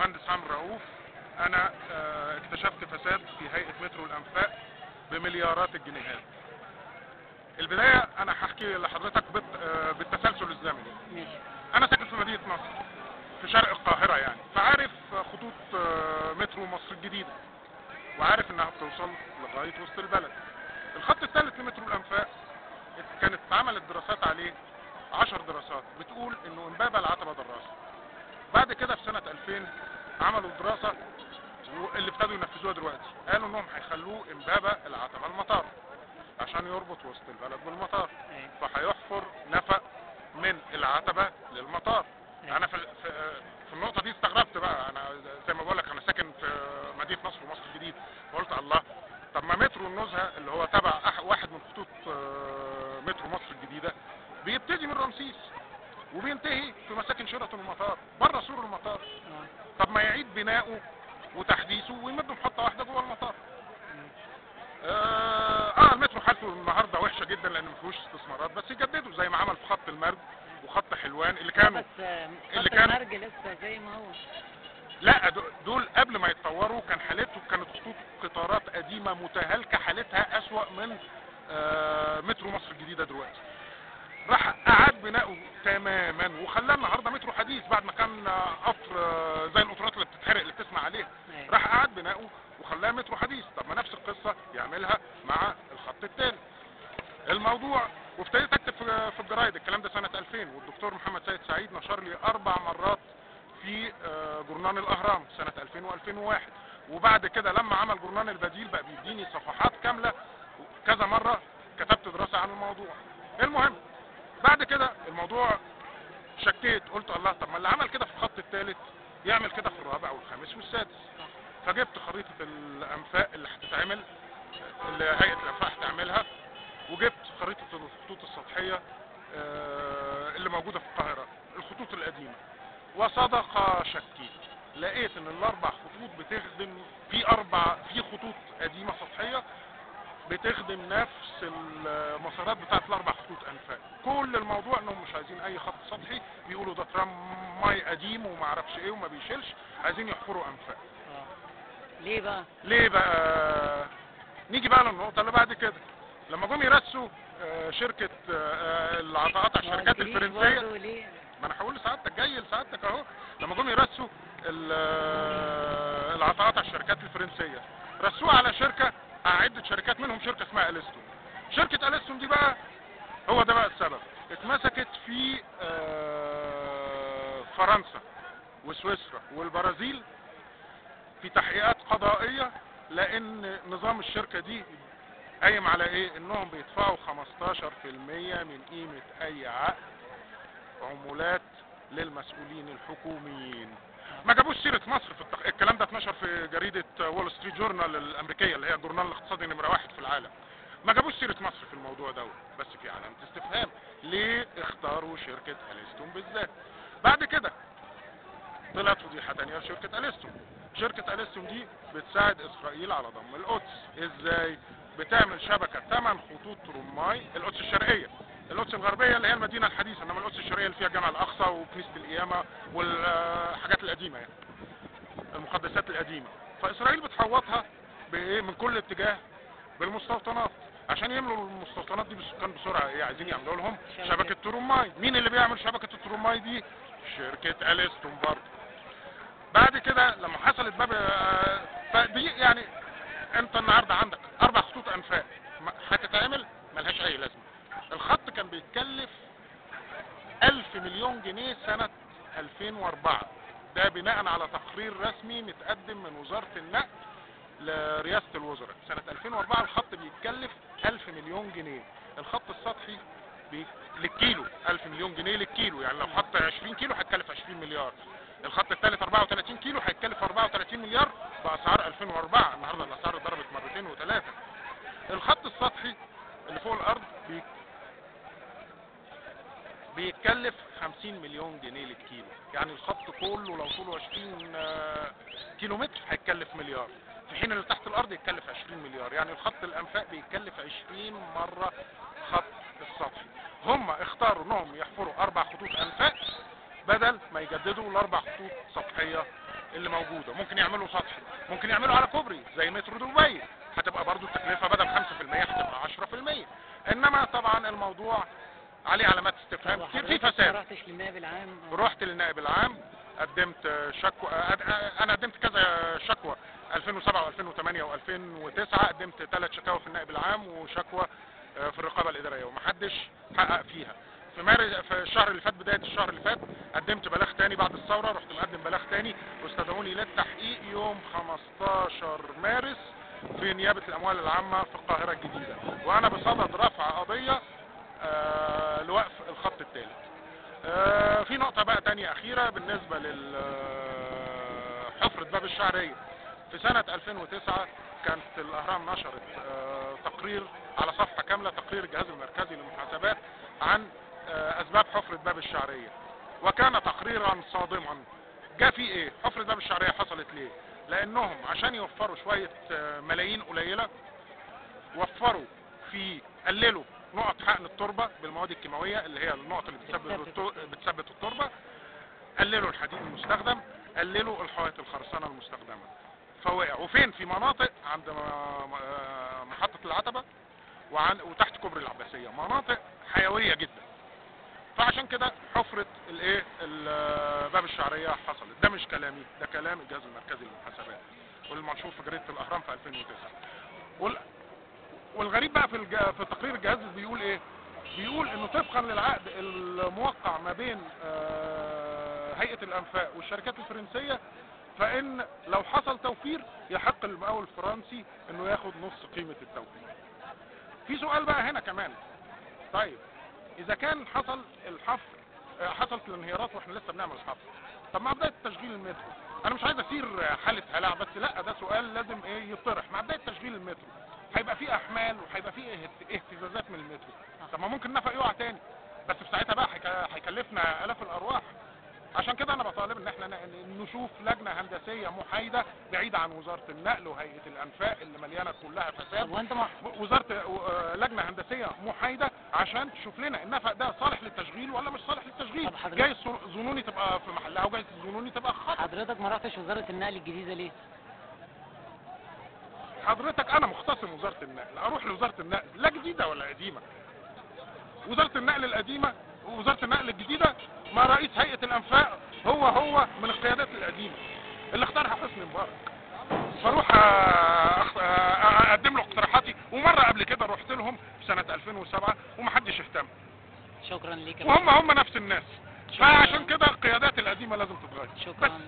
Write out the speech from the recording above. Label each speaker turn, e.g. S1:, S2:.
S1: المهندس عمرو رؤوف. انا اكتشفت فساد في هيئة مترو الانفاق بمليارات الجنيهات. البداية انا هحكي لحضرتك بالتسلسل الزمني. انا ساكن في مدينة نصر في شرق القاهرة يعني، فعارف خطوط مترو مصر الجديدة، وعارف انها بتوصل لغاية وسط البلد. الخط الثالث لمترو الانفاق كانت اتعملت دراسات عليه 10 دراسات بتقول انه امبابة العتبة دراسة. بعد كده في سنة 2000 عملوا دراسة واللي ابتدوا ينفذوها دلوقتي، قالوا انهم هيخلوه امبابة العتبة المطار عشان يربط وسط البلد بالمطار، فهيحفر نفق من العتبة للمطار. انا في النقطة دي استغربت بقى، انا زي ما بقولك انا ساكن في مدينة نصر ومصر الجديد، فقلت الله، طب ما مترو النزهة اللي هو تبع واحد من خطوط مترو مصر الجديدة بيبتدي من رمسيس وبينتهي في مساكن شيراتون المطار بره سور المطار. طب ما يعيد بناؤه وتحديثه ويمدوا محطة واحدة جوه المطار. المترو حالته النهارده وحشه جدا لان ما فيهوش استثمارات، بس يجددوا زي ما عمل في خط المرج وخط حلوان اللي كانوا
S2: خط المرج لسه زي ما هو.
S1: لا دول قبل ما يتطوروا كانت خطوط قطارات قديمه متهالكه حالتها اسوأ من مترو مصر الجديده دلوقتي. راح اعاد بناؤه تماما وخلاه النهارده مترو حديث بعد ما كان قطر زي القطارات اللي بتتحرق اللي بتسمع عليها. راح اعاد بناؤه وخلاه مترو حديث. طب ما نفس القصه يعملها مع الخط الثاني. الموضوع وابتديت اكتب في الجرايد الكلام ده سنه 2000، والدكتور محمد سيد سعيد نشر لي 4 مرات في جورنان الاهرام سنه 2000 و2001. وبعد كده لما عمل جورنان البديل بقى بيديني صفحات كامله كذا مره كتبت دراسه عن الموضوع. المهم بعد كده الموضوع شكيت، قلت الله، طب ما اللي عمل كده في الخط الثالث يعمل كده في الرابع والخامس والسادس. فجبت خريطة الانفاق اللي هتتعمل اللي هيئة الانفاق هتعملها، وجبت خريطة الخطوط السطحية اللي موجودة في القاهرة الخطوط القديمة، وصدق شكي. لقيت ان ال4 خطوط بتخدم في خطوط قديمة سطحية بتخدم نفس المسارات بتاعت ال4 خطوط انفاق. كل الموضوع انهم مش عايزين اي خط سطحي، بيقولوا ده ترام ماي قديم وما اعرفش ايه وما بيشيلش، عايزين يحفروا انفاق. ليه بقى نيجي بقى للنقطة اللي بعد كده. لما جم يرسوا شركة العطاءات على الشركات الفرنسية، ما انا هقول لسعادتك جاي لسعادتك اهو. لما جم يرسوا العطاءات على الشركات الفرنسية رسوها على شركة، عدة شركات منهم شركة اسمها أليستون. شركة أليستون دي بقى هو ده بقى السبب، اتمسكت في فرنسا وسويسرا والبرازيل في تحقيقات قضائية، لان نظام الشركة دي قايم على ايه؟ انهم بيدفعوا 15% من قيمة اي عقد عمولات للمسؤولين الحكوميين. ما جابوش سيرة مصر في الكلام ده اتنشر في جريدة وول ستريت جورنال الامريكية اللي هي الجورنال الاقتصادي نمرة 1 في العالم. ما جابوش سيرة مصر في الموضوع ده، بس في علامة استفهام ليه اختاروا شركة أليستون بالذات. بعد كده طلعت فضيحة تانية لشركة أليستون. شركة أليستون دي بتساعد اسرائيل على ضم القدس. ازاي؟ بتعمل شبكة 8 خطوط رماي، القدس الشرقية، القدس الغربية اللي هي المدينة الحديثة، انما القدس الشرقية اللي فيها الجامع الاقصى وكنيسة القيامة والحاجات القديمة يعني المقدسات القديمة. فاسرائيل بتحوطها بايه؟ من كل اتجاه بالمستوطنات عشان يملوا المستوطنات دي بالسكان بسرعة. ايه عايزين يعملوا لهم؟ شبكة ترماي. مين اللي بيعمل شبكة الترماي دي؟ شركة أليستون برضه. بعد كده لما حصلت باب فدي يعني انت النهارده عندك 4 خطوط انفاق هتتعمل ملهاش اي لازمه. الخط كان بيتكلف 1000 مليون جنيه سنة 2004، ده بناء على تقرير رسمي متقدم من وزارة النقل لرئاسة الوزراء. سنة 2004 الخط بيتكلف 1000 مليون جنيه. الخط السطحي للكيلو 1000 مليون جنيه للكيلو، يعني لو خط 20 كيلو هيتكلف 20 مليار. الخط الثالث 34 كيلو هيتكلف 34 مليار بأسعار 2004. النهارده الأسعار ضربت مرتين و3. الخط السطحي اللي فوق الأرض بيتكلف 50 مليون جنيه للكيلو، يعني الخط كله لو طوله 20 كيلو متر هيتكلف مليار، في حين اللي تحت الأرض يتكلف 20 مليار. يعني الخط الأنفاق بيتكلف 20 مرة خط السطحي. هم اختاروا انهم يحفروا 4 خطوط أنفاق بدل ما يجددوا ال4 خطوط سطحية اللي موجوده، ممكن يعملوا سطحي، ممكن يعملوا على كوبري زي مترو دبي، هتبقى برضو التكلفه بدل 5% هتبقى 10%. انما طبعا الموضوع عليه علامات استفهام كتير، في
S2: ما
S1: فساد.
S2: رحتش للنائب العام؟
S1: رحت للنائب العام، قدمت شكوى، انا قدمت كذا شكوى 2007 و2008 و2009، قدمت 3 شكاوى في النائب العام وشكوى في الرقابه الاداريه ومحدش حقق فيها. في مارس، في الشهر اللي فات، بدايه الشهر اللي فات، قدمت بلاغ تاني بعد الثوره، رحت مقدم بلاغ تاني واستدعوني للتحقيق يوم 15 مارس في نيابه الاموال العامه في القاهره الجديده، وانا بصدد رفع قضيه لوقف الخط الثالث. في نقطة بقى تانية أخيرة بالنسبة لحفرة باب الشعرية. في سنة 2009 كانت الأهرام نشرت تقرير على صفحة كاملة، تقرير الجهاز المركزي للمحاسبات عن أسباب حفرة باب الشعرية، وكان تقريرا صادما. جاء فيه إيه؟ حفرة باب الشعرية حصلت ليه؟ لأنهم عشان يوفروا شوية ملايين قليلة، وفروا في قللوا نقط حقن التربة بالمواد الكيماوية اللي هي النقط اللي بتثبت التربة، قللوا الحديد المستخدم، قللوا الحوائط الخرسانة المستخدمة، فوقع. وفين؟ في مناطق عند محطة العتبة وتحت كوبري العباسية، مناطق حيوية جدا. فعشان كده حفرة الايه باب الشعرية حصلت. ده مش كلامي، ده كلام الجهاز المركزي للمحاسبات والمنشور في جريدة الأهرام في 2009. والغريب بقى في تقرير الجهاز بيقول ايه؟ بيقول انه طبقا للعقد الموقع ما بين هيئة الانفاق والشركات الفرنسية، فان لو حصل توفير يحق للمقاول الفرنسي انه ياخد نص قيمة التوفير. في سؤال بقى هنا كمان، طيب اذا كان حصل الحفر، حصلت الانهيارات واحنا لسه بنعمل الحفر، طب مع بداية تشغيل المترو، انا مش عايز اسير حالة هلع، بس لا، ده سؤال لازم ايه يطرح. مع بداية تشغيل المترو هيبقى فيه احمال وهيبقى فيه اهتزازات من المترو، طب ما ممكن نفق يقع تاني، بس في ساعتها بقى هيكلفنا الاف الارواح. عشان كده انا بطالب ان احنا نشوف لجنه هندسيه محايده بعيده عن وزاره النقل وهيئه الانفاق اللي مليانه كلها فساد. لجنه هندسيه محايده عشان تشوف لنا النفق ده صالح للتشغيل ولا مش صالح للتشغيل. جايز ظنوني تبقى في محلها وجايز ظنوني تبقى خطأ.
S2: حضرتك ما رحتش وزاره النقل الجديده ليه؟
S1: حضرتك انا مختصم وزاره النقل، اروح لوزاره النقل لا جديده ولا قديمه. وزاره النقل القديمه ووزاره النقل الجديده، ما رئيس هيئه الانفاق هو من القيادات القديمه اللي اختارها حسني مبارك. فاروح اقدم له اقتراحاتي، ومره قبل كده رحت لهم في سنه 2007 ومحدش اهتم.
S2: شكرا ليك.
S1: وهم نفس الناس. فعشان كده القيادات القديمه لازم تتغير.
S2: شكرا.